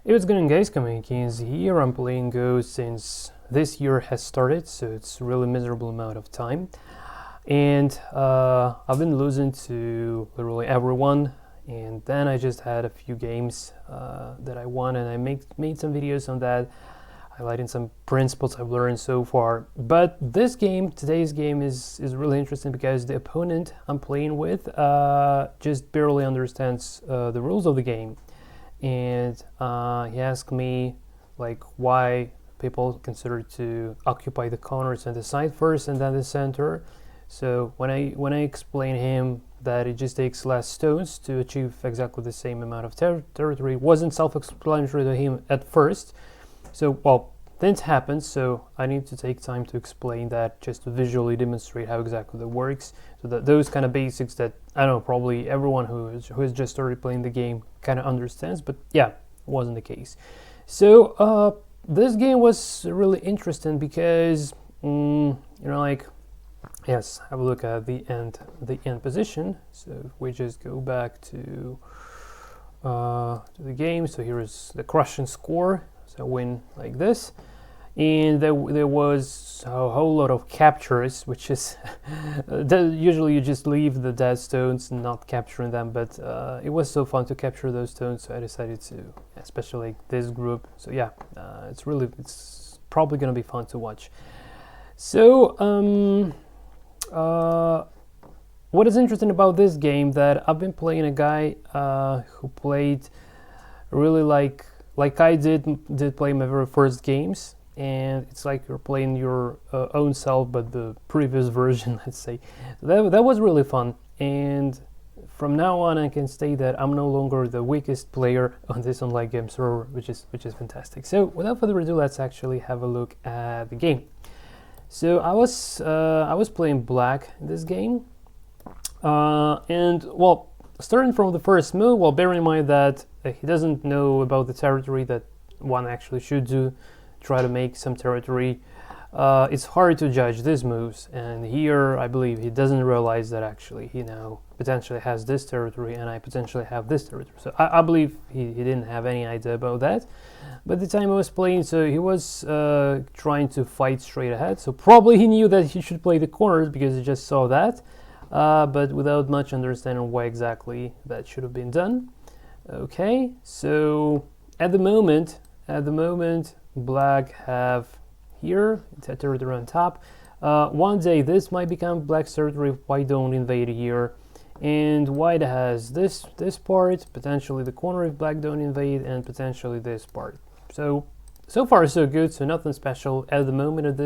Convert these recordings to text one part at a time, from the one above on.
Hey, what's going on, guys? Kings here. I'm playing Go since this year has started, so it's a really miserable amount of time. And I've been losing to literally everyone, and then I just had a few games that I won, and I made some videos on that, highlighting some principles I've learned so far. But this game, today's game, is really interesting because the opponent I'm playing with just barely understands the rules of the game. And he asked me like why people consider to occupy the corners and the side first and then the center. So when I explain him that it just takes less stones to achieve exactly the same amount of territory, it wasn't self-explanatory to him at first. So well, things happen, so I need to take time to explain that, just to visually demonstrate how exactly that works, so that those kind of basics that I don't know, probably everyone who has just started playing the game kind of understands, but yeah, it wasn't the case. So this game was really interesting because like, yes, have a look at the end position. So if we just go back to the game, so here is the crushing score. So win like this, and there was a whole lot of captures, which is usually you just leave the dead stones and not capturing them, but it was so fun to capture those stones, so I decided to, especially like this group. So yeah, it's probably gonna be fun to watch. So what is interesting about this game, that I've been playing a guy who played really like I did play my very first games, and it's like you're playing your own self, but the previous version, let's say. So that was really fun, and from now on I can say that I'm no longer the weakest player on this online game server, which is fantastic. So without further ado, let's actually have a look at the game. So I was playing black in this game, and well, starting from the first move, well, bear in mind that he doesn't know about the territory that one actually should do, try to make some territory. It's hard to judge these moves, and here I believe he doesn't realize that actually he now potentially has this territory and I potentially have this territory. So I believe he didn't have any idea about that. But the time I was playing, so he was trying to fight straight ahead, so probably he knew that he should play the corners because he just saw that, but without much understanding why exactly that should have been done. Okay, so at the moment black have here territory on top. One day this might become black's territory if white don't invade here, and white has this part, potentially the corner if black don't invade, and potentially this part. So far so good, so nothing special at the moment at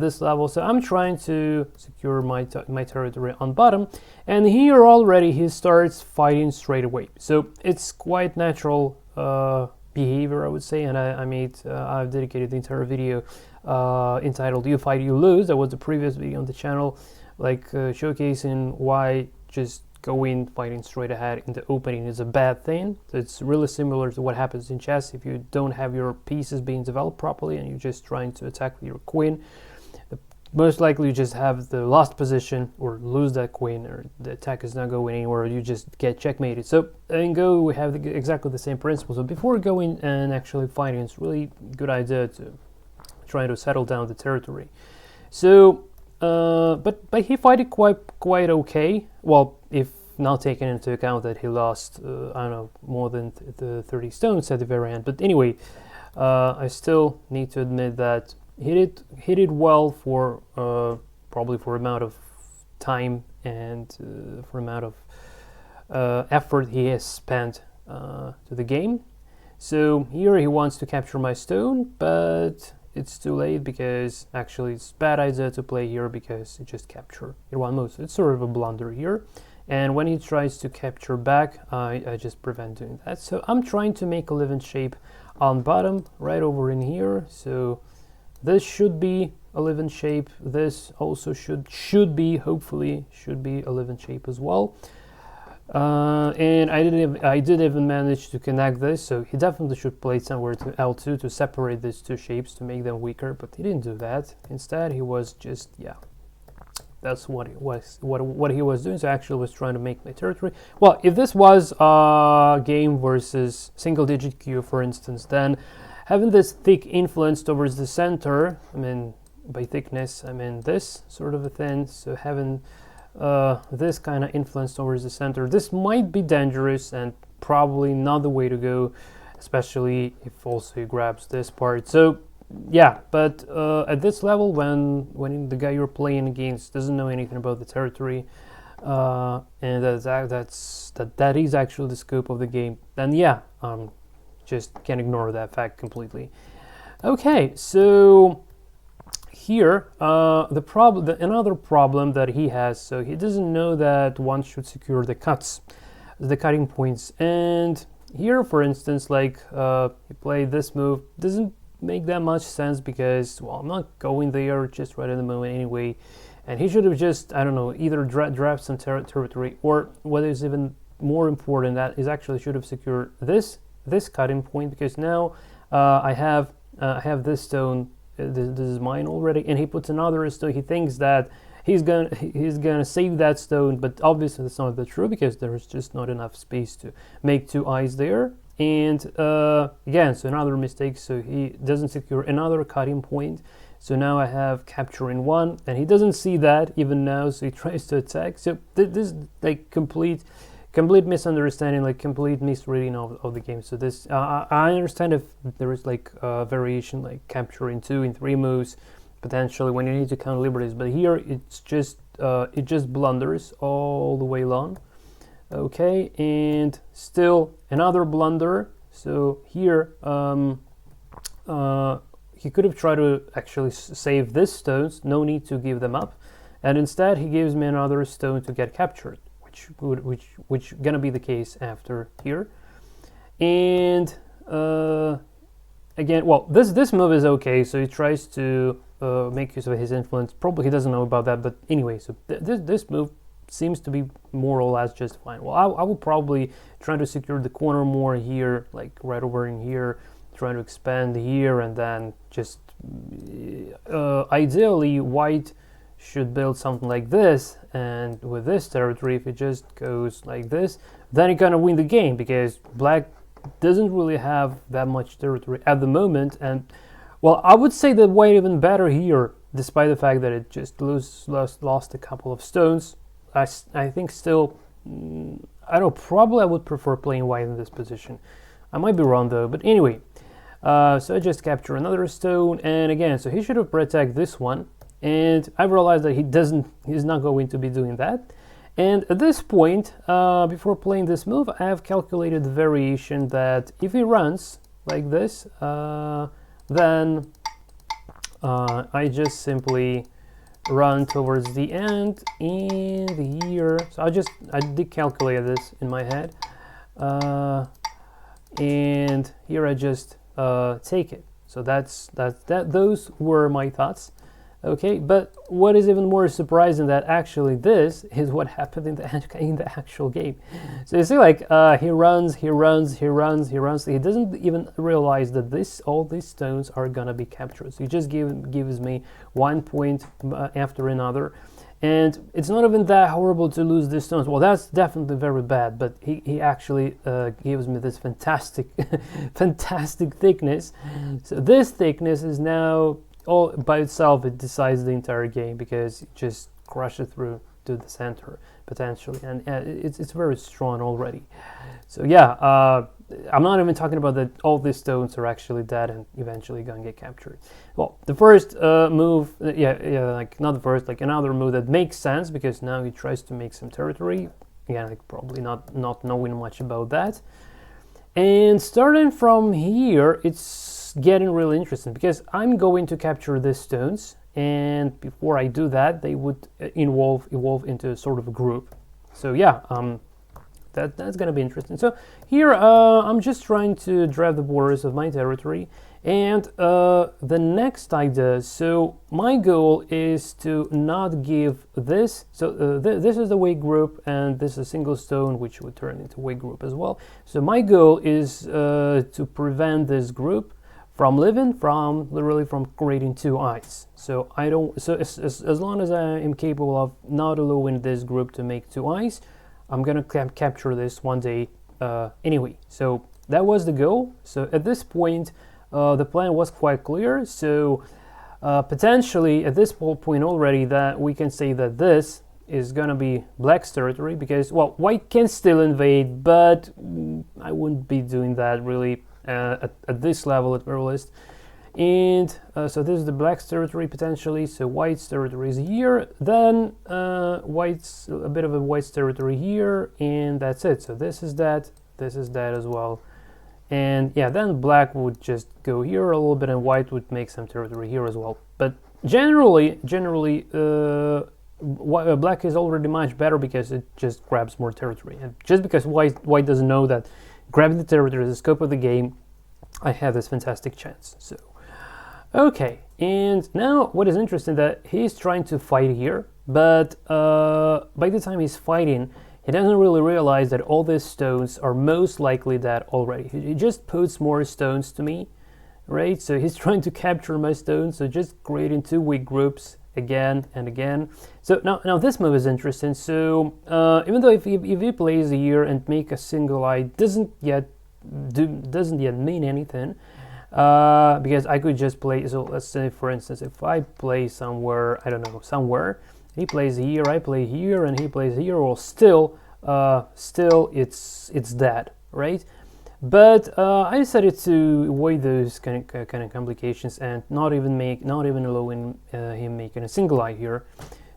this level. So I'm trying to secure my territory on bottom, and here already he starts fighting straight away. So it's quite natural behavior, I would say, and I've dedicated the entire video entitled "You Fight, You Lose." That was the previous video on the channel, like showcasing why just going fighting straight ahead in the opening is a bad thing. So it's really similar to what happens in chess if you don't have your pieces being developed properly and you're just trying to attack your queen. Most likely you just have the lost position or lose that queen, or the attack is not going anywhere, you just get checkmated. So in Go we have exactly the same principle. So before going and actually fighting, it's really good idea to try to settle down the territory. So but he fought it quite okay. Well, if not taking into account that he lost I don't know, more than the 30 stones at the very end. But anyway, I still need to admit that he did well for probably for amount of time and for amount of effort he has spent to the game. So here he wants to capture my stone, but it's too late, because actually it's a bad idea to play here because it just capture in one move. So it's sort of a blunder here, and when he tries to capture back, I just prevent doing that. So I'm trying to make a living shape on bottom right over in here. So this should be a living shape, this also should be, hopefully should be a living shape as well. And I did even manage to connect this, so he definitely should play somewhere to L2 to separate these two shapes to make them weaker, but he didn't do that. Instead he was just That's what it was. What he was doing. So actually was trying to make my territory. Well, if this was a game versus single-digit queue, for instance, then having this thick influence towards the center, I mean, by thickness, I mean this sort of a thing. So having this kind of influence towards the center, this might be dangerous and probably not the way to go, especially if also he grabs this part. So yeah, but at this level, when the guy you're playing against doesn't know anything about the territory, and that is actually the scope of the game, then yeah, just can't ignore that fact completely. Okay, so here another problem that he has. So he doesn't know that one should secure the cutting points, and here, for instance, like he played this move, doesn't make that much sense because, well, I'm not going there just right at the moment anyway, and he should have just, I don't know, either draft some territory, or what is even more important, that is actually should have secured this cutting point, because now I have this stone. This is mine already, and he puts another stone. He thinks that he's gonna save that stone, but obviously that's not the true, because there's just not enough space to make two eyes there. And again, so another mistake. So he doesn't secure another cutting point. So now I have capturing one, and he doesn't see that even now. So he tries to attack. So this is like complete misunderstanding, like complete misreading of the game. So this I understand if there is like a variation, like capturing 2 and 3 moves potentially when you need to count liberties, but here it's just it just blunders all the way long. Okay, and still another blunder. So here he could have tried to actually save this stones, no need to give them up, and instead he gives me another stone to get captured, which gonna be the case after here. And again, well, this move is okay. So he tries to make use of his influence. Probably he doesn't know about that, but anyway, so this move seems to be more or less just fine. Well, I will probably try to secure the corner more here, like right over in here, try to expand here, and then just ideally white should build something like this, and with this territory, if it just goes like this, then you're gonna win the game, because black doesn't really have that much territory at the moment. And well, I would say that white even better here, despite the fact that it just lost a couple of stones. I think still, I don't know, probably I would prefer playing white in this position. I might be wrong though, but anyway. So I just capture another stone, and again, so he should have protected this one, and I realized that he's not going to be doing that. And at this point, before playing this move, I have calculated the variation that if he runs like this, then I just simply run towards the end, and here, so I did calculate this in my head, and here I just take it. So those were my thoughts. Okay, but what is even more surprising, that actually this is what happened in the actual game. So you see, like he runs. He doesn't even realize that all these stones are gonna be captured. So he just gives me 1 point after another, and it's not even that horrible to lose these stones. Well, that's definitely very bad, but he actually gives me this fantastic fantastic thickness. So this thickness is now all by itself, it decides the entire game, because it just crushes through to the center potentially, and it's very strong already. So yeah, I'm not even talking about that all these stones are actually dead and eventually gonna get captured. Well, the first move, like not the first, like another move that makes sense, because now he tries to make some territory. Again, like probably not knowing much about that. And starting from here, it's getting really interesting, because I'm going to capture these stones, and before I do that, they would evolve into a sort of a group. So yeah, that's gonna be interesting. So here I'm just trying to draft the borders of my territory, and the next idea, so my goal is to not give this, so this is the weight group, and this is a single stone which would turn into weight group as well. So my goal is to prevent this group from literally from creating two eyes. So I don't, so as long as I am capable of not allowing this group to make two eyes, I'm gonna capture this one day anyway. So that was the goal. So at this point, the plan was quite clear. So potentially at this point already, that we can say that this is gonna be black's territory, because, well, white can still invade, but I wouldn't be doing that really at this level at very least. And so this is the black's territory potentially. So white's territory is here, then white's a bit of a white's territory here, and that's it. So this is that as well. And yeah, then black would just go here a little bit, and white would make some territory here as well. But generally, black is already much better because it just grabs more territory. And just because white doesn't know that grabbing the territory is the scope of the game, I have this fantastic chance. So, okay, and now what is interesting that he's trying to fight here, but by the time he's fighting, he doesn't really realize that all these stones are most likely dead already. He just puts more stones to me, right? So he's trying to capture my stones, so just creating two weak groups again and again. So now this move is interesting. So even though if he plays here and make a single eye doesn't yet mean anything, because I could just play. So let's say, for instance, if I play somewhere, I don't know, somewhere, he plays here, I play here, and he plays here, well, still it's dead, right? But I decided to avoid those kind of complications and not even allowing him making a single eye here.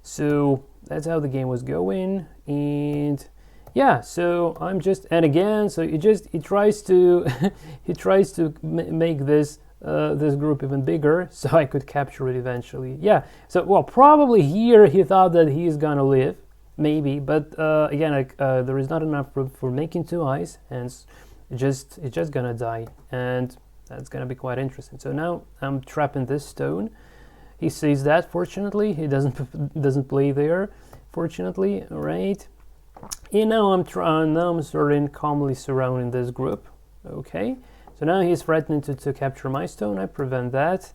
So that's how the game was going, and yeah. So I'm just, and again, so he tries to make this this group even bigger, so I could capture it eventually. Yeah. So, well, probably here he thought that he's gonna live, maybe, but again, like there is not enough room for making two eyes, and it's just gonna die, and that's gonna be quite interesting. So now I'm trapping this stone. He sees that. Fortunately, he doesn't play there. Fortunately, right? And now I'm starting calmly surrounding this group. Okay. So now he's threatening to capture my stone. I prevent that,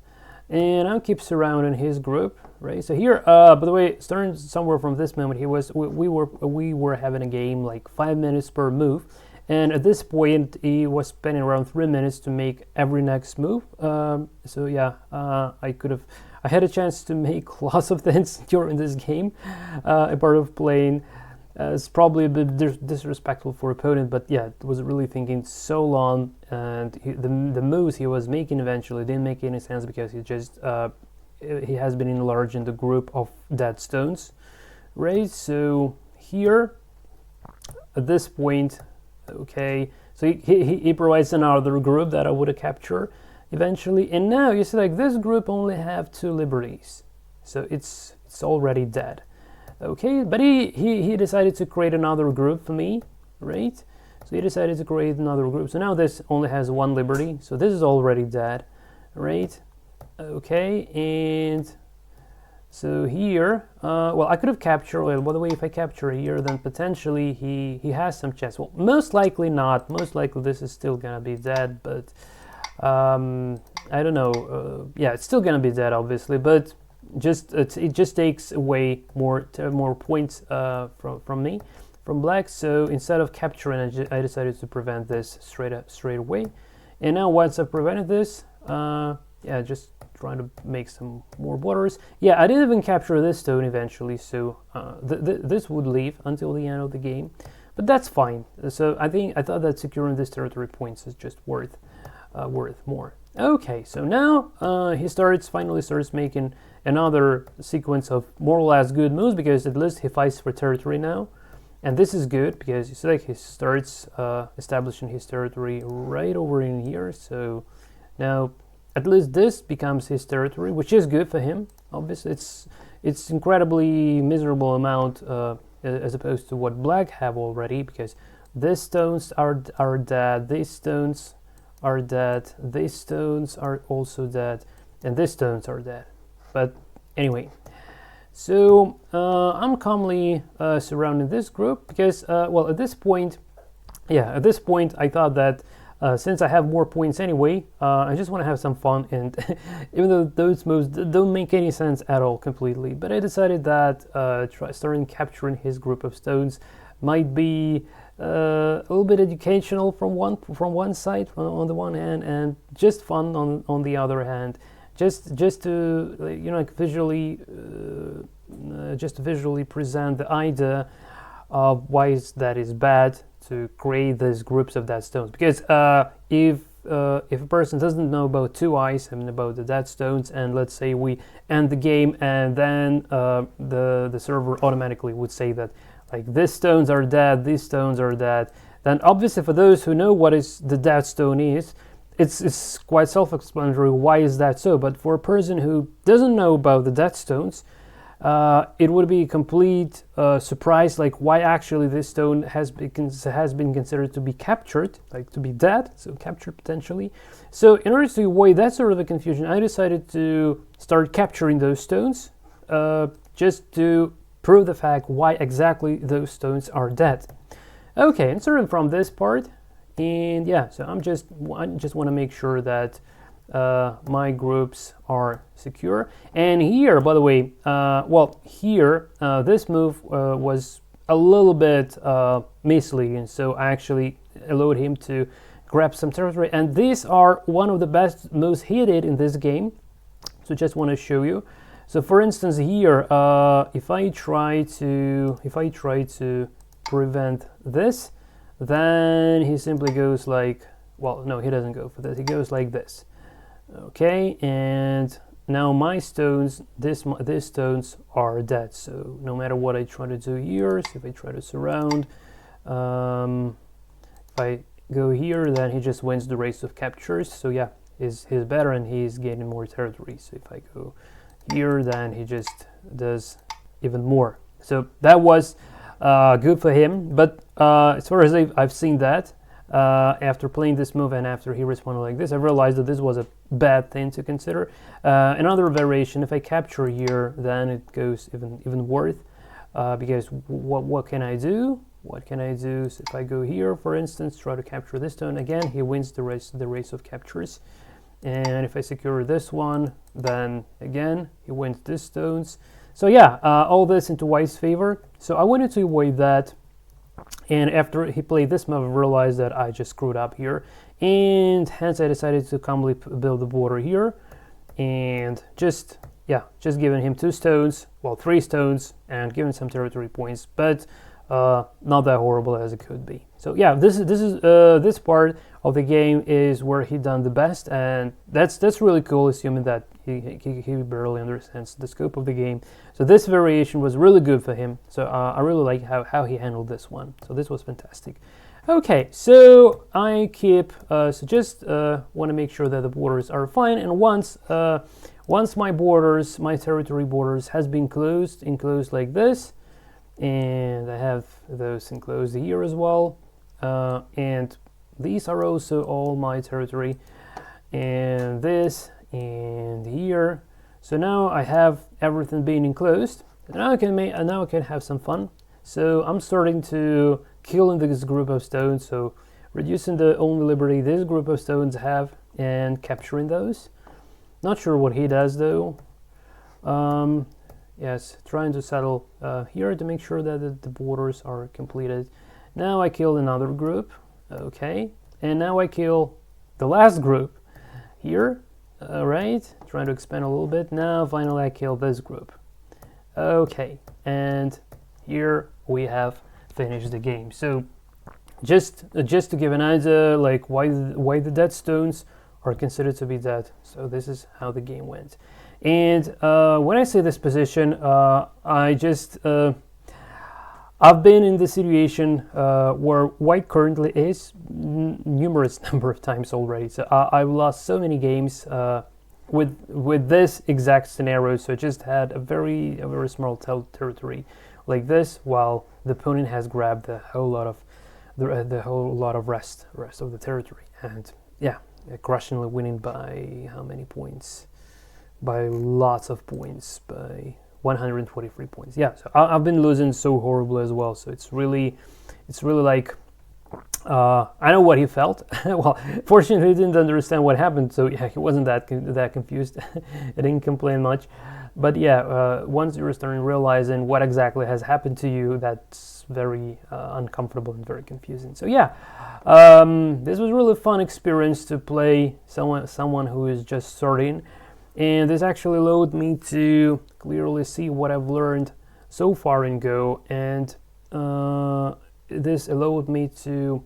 and I'll keep surrounding his group, right? So here, by the way, starting somewhere from this moment, we were having a game like 5 minutes per move, and at this point he was spending around 3 minutes to make every next move. So yeah, I had a chance to make lots of things during this game, a part of playing. It's probably a bit disrespectful for opponent, but yeah, it was really thinking so long, and the moves he was making eventually didn't make any sense because he has been enlarging the group of dead stones, right? So here, at this point, okay, so he provides another group that I would have captured eventually, and now you see like this group only have 2 liberties, so it's already dead. Okay, but he decided to create another group for me, right? So he decided to create another group. So now this only has 1 liberty, so this is already dead, right? Okay, and so here, well, I could have captured, well, by the way, if I capture here, then potentially he has some chance. Well, most likely not. Most likely this is still gonna be dead, but I don't know. Yeah, it's still gonna be dead, obviously, but it just takes away more points from me, from black. So instead of capturing, I decided to prevent this straight away. And now once I prevented this, yeah, just trying to make some more borders. Yeah, I didn't even capture this stone eventually, so this would leave until the end of the game, but that's fine. So I thought that securing this territory points is just worth more. Okay, so now he finally starts making another sequence of more or less good moves, because at least he fights for territory now, and this is good because you see like he starts establishing his territory right over in here. So now at least this becomes his territory, which is good for him. Obviously it's incredibly miserable amount as opposed to what black have already, because these stones are dead, these stones are dead, these stones are also dead, and these stones are dead. But anyway, so I'm calmly surrounding this group because, well, at this point I thought that since I have more points anyway, I just want to have some fun, and even though those moves don't make any sense at all completely, but I decided that starting capturing his group of stones might be a little bit educational from one side on the one hand, and just fun on the other hand, just to like visually just to visually present the idea of why that is bad to create these groups of dead stones. Because if a person doesn't know about two eyes and about the dead stones, and let's say we end the game, and then the server automatically would say that like these stones are dead, these stones are dead, then obviously for those who know what is the dead stone is, it's quite self-explanatory why is that so. But for a person who doesn't know about the dead stones, it would be a complete surprise, like why actually this stone has been considered to be captured, like to be dead, so captured potentially. So in order to avoid that sort of a confusion, I decided to start capturing those stones, just to prove the fact why exactly those stones are dead. Okay, and starting from this part, and yeah, so I just want to make sure that my groups are secure. And here, by the way, here this move was a little bit misleading, so I actually allowed him to grab some territory, and these are one of the best moves he did in this game, so just want to show you. So for instance here, if I try to prevent this, then he simply goes like, well, no, he doesn't go for this, he goes like this. Okay, and now my stones, these stones are dead, so no matter what I try to do here, so if I try to surround, if I go here, then he just wins the race of captures, so yeah, he's better and he's gaining more territory. So if I go here, then he just does even more. So that was good for him, but as far as I've seen that, after playing this move and after he responded like this, I realized that this was a bad thing to consider. Another variation, if I capture here, then it goes even worse, because what can I do? What can I do? So if I go here, for instance, try to capture this stone, again, he wins the race of captures. And if I secure this one, then again, he wins these stones. So yeah, all this into white's favor. So I wanted to avoid that. And after he played this move, I realized that I just screwed up here. And hence I decided to calmly build the border here. And just giving him 2 stones, well, 3 stones, and giving some territory points, but not that horrible as it could be. So yeah, this part of the game is where he done the best, and that's really cool, assuming that he barely understands the scope of the game. So this variation was really good for him. So I really like how he handled this one. So this was fantastic. Okay, so I keep just want to make sure that the borders are fine, and once my territory borders has been enclosed like this, and I have those enclosed here as well, and these are also all my territory, and this and here. So now I have everything being enclosed, and now I can have some fun. So I'm starting to kill in this group of stones, so reducing the only liberty this group of stones have and capturing those. Not sure what he does though. Yes, trying to settle here to make sure that the borders are completed. Now I killed another group, okay, and now I kill the last group here. All right, trying to expand a little bit. Now finally I kill this group. Okay, and here we have finished the game. So just to give an idea, like why the dead stones are considered to be dead. So this is how the game went. And when I say this position, I've been in the situation where white currently is numerous number of times already. So I've lost so many games with this exact scenario. So I just had a very small territory like this, while the opponent has grabbed the whole lot of rest of the territory, and yeah, crushingly winning by how many points? By lots of points, by 123 points. Yeah, so I've been losing so horribly as well. So it's really like I know what he felt. Well, fortunately, he didn't understand what happened, so yeah, he wasn't that confused. He didn't complain much. But yeah, once you're starting realizing what exactly has happened to you, that's very uncomfortable and very confusing. So yeah, this was really fun experience to play someone who is just starting, and this actually allowed me to clearly see what I've learned so far in Go, and this allowed me to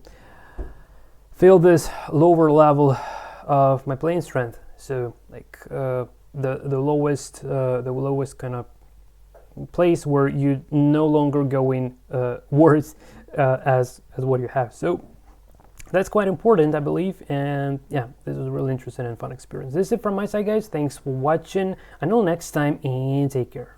feel this lower level of my playing strength. So like the lowest kind of place where you no longer going worse as what you have. So that's quite important, I believe. And yeah, this was a really interesting and fun experience. This is it from my side, guys. Thanks for watching. Until next time, and take care.